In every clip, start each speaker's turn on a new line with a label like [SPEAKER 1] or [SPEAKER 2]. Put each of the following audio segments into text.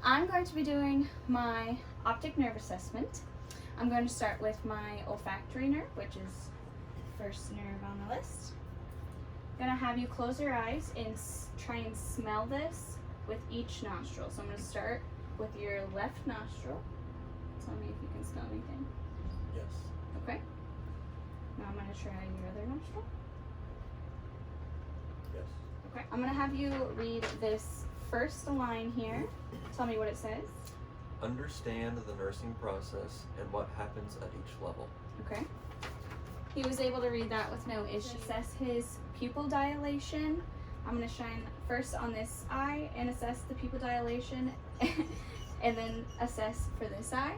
[SPEAKER 1] I'm going to be doing my optic nerve assessment. I'm going to start with my olfactory nerve, which is first nerve on the list. I'm going to have you close your eyes and try and smell this with each nostril. So I'm going to start with your left nostril. Tell me if you can smell anything.
[SPEAKER 2] Yes.
[SPEAKER 1] Okay. Now I'm going to try your other nostril.
[SPEAKER 2] Yes.
[SPEAKER 1] Okay. I'm going to have you read this first line here. Tell me what it says.
[SPEAKER 2] Understand the nursing process and what happens at each level.
[SPEAKER 1] Okay. He was able to read that with no issue. Assess his pupil dilation. I'm going to shine first on this eye and assess the pupil dilation and then assess for this eye.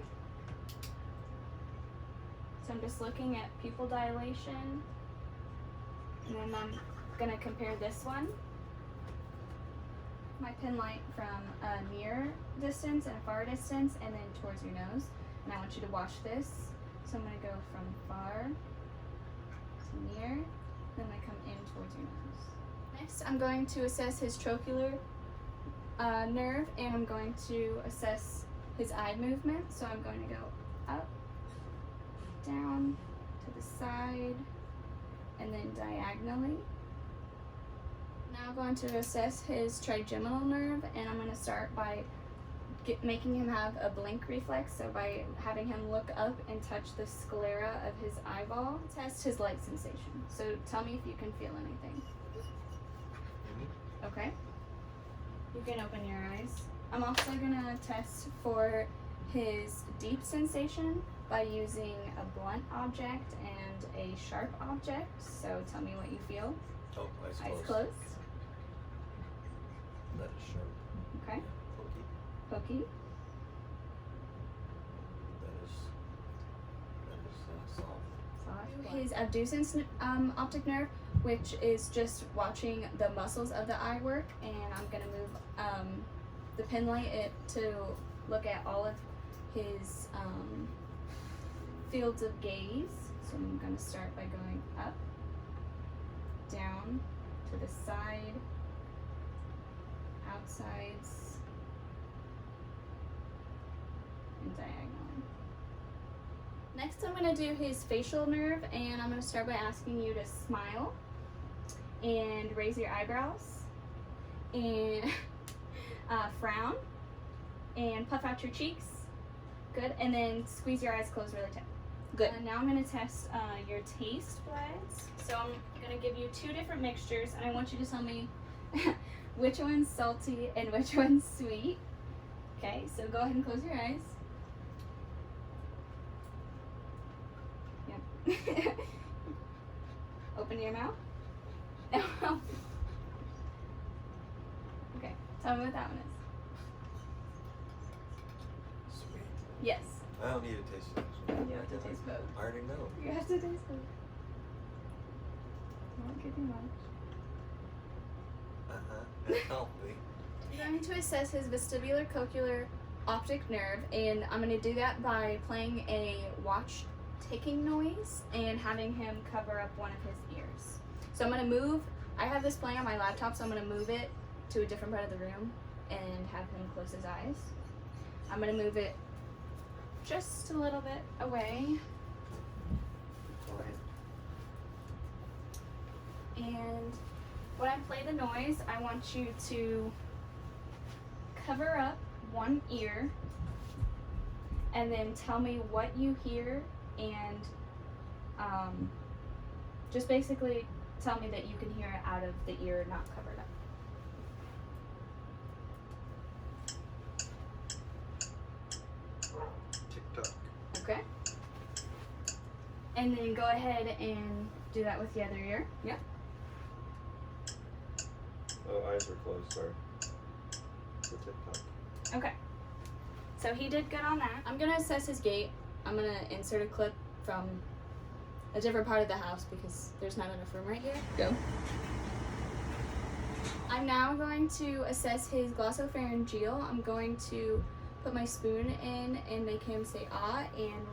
[SPEAKER 1] So I'm just looking at pupil dilation, and then I'm going to compare this one, my pin light, from a near distance and a far distance, and then towards your nose. And I want you to watch this. So I'm going to go from far to near, then I come in towards your nose. Next, I'm going to assess his trochlear nerve, and I'm going to assess his eye movement. So I'm going to go up, down, to the side, and then diagonally. Now I'm going to assess his trigeminal nerve, and I'm going to start by making him have a blink reflex, so by having him look up and touch the sclera of his eyeball. Test his light sensation. So tell me if you can feel anything. Okay. You can open your eyes. I'm also going to test for his deep sensation by using a blunt object and a sharp object. So tell me what you feel.
[SPEAKER 2] Oh, eyes closed.
[SPEAKER 1] Eyes closed.
[SPEAKER 2] That is sharp.
[SPEAKER 1] Okay.
[SPEAKER 2] Pokey.
[SPEAKER 1] Pokey.
[SPEAKER 2] That is soft.
[SPEAKER 1] His abducens optic nerve, which is just watching the muscles of the eye work, and I'm going to move the pin light to look at all of his fields of gaze. So I'm going to start by going up, down, to the side, outsides, and diagonally. Next, I'm going to do his facial nerve, and I'm going to start by asking you to smile and raise your eyebrows and frown and puff out your cheeks. Good. And then squeeze your eyes closed really tight. Good. Now I'm going to test your taste buds. So I'm going to give you two different mixtures, and I want you to tell me which one's salty and which one's sweet. Okay, so go ahead and close your eyes. Yep. Open your mouth. Okay, tell me what that one is.
[SPEAKER 2] Sweet.
[SPEAKER 1] Yes.
[SPEAKER 2] I don't need to taste it.
[SPEAKER 1] You have to taste both.
[SPEAKER 2] I already know.
[SPEAKER 1] You have to taste both. Don't give me much.
[SPEAKER 2] Help me.
[SPEAKER 1] I'm going to assess his vestibular cochlear optic nerve, and I'm going to do that by playing a watch ticking noise and having him cover up one of his ears. So I'm going to move, I have this playing on my laptop, so I'm going to move it to a different part of the room and have him close his eyes. I'm going to move it just a little bit away. And when I play the noise, I want you to cover up one ear and then tell me what you hear, and just basically tell me that you can hear it out of the ear not covered up.
[SPEAKER 2] Tick-tock.
[SPEAKER 1] Okay. And then go ahead and do that with the other ear. Yep.
[SPEAKER 3] Oh, eyes are closed, sorry. The TikTok.
[SPEAKER 1] Okay. So he did good on that. I'm gonna assess his gait. I'm gonna insert a clip from a different part of the house because there's not enough room right here. Go. I'm now going to assess his glossopharyngeal. I'm going to put my spoon in and make him say ah, and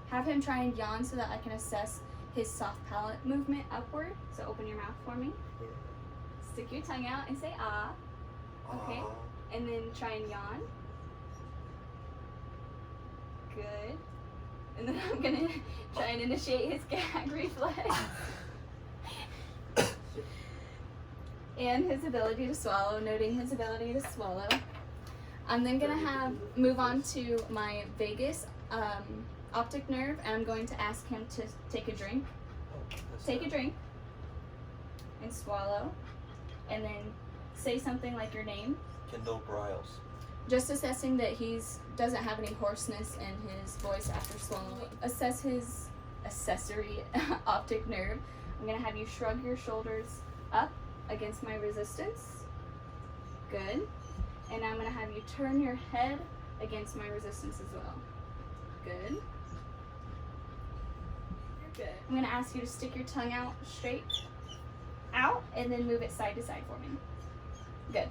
[SPEAKER 1] have him try and yawn so that I can assess his soft palate movement upward. So open your mouth for me. Stick your tongue out and say ah. Okay. And then try and yawn. Good. And then I'm gonna try and initiate his gag reflex. And his ability to swallow, noting his ability to swallow. I'm then gonna move on to my vagus optic nerve, and I'm going to ask him to take a drink. Take a drink and swallow, and then say something like your name.
[SPEAKER 2] Kendall Bryles.
[SPEAKER 1] Just assessing that he's doesn't have any hoarseness in his voice after swallowing. Assess his accessory optic nerve. I'm gonna have you shrug your shoulders up against my resistance. Good. And I'm gonna have you turn your head against my resistance as well. Good. Good. I'm gonna ask you to stick your tongue out straight out and then move it side to side for me. Good.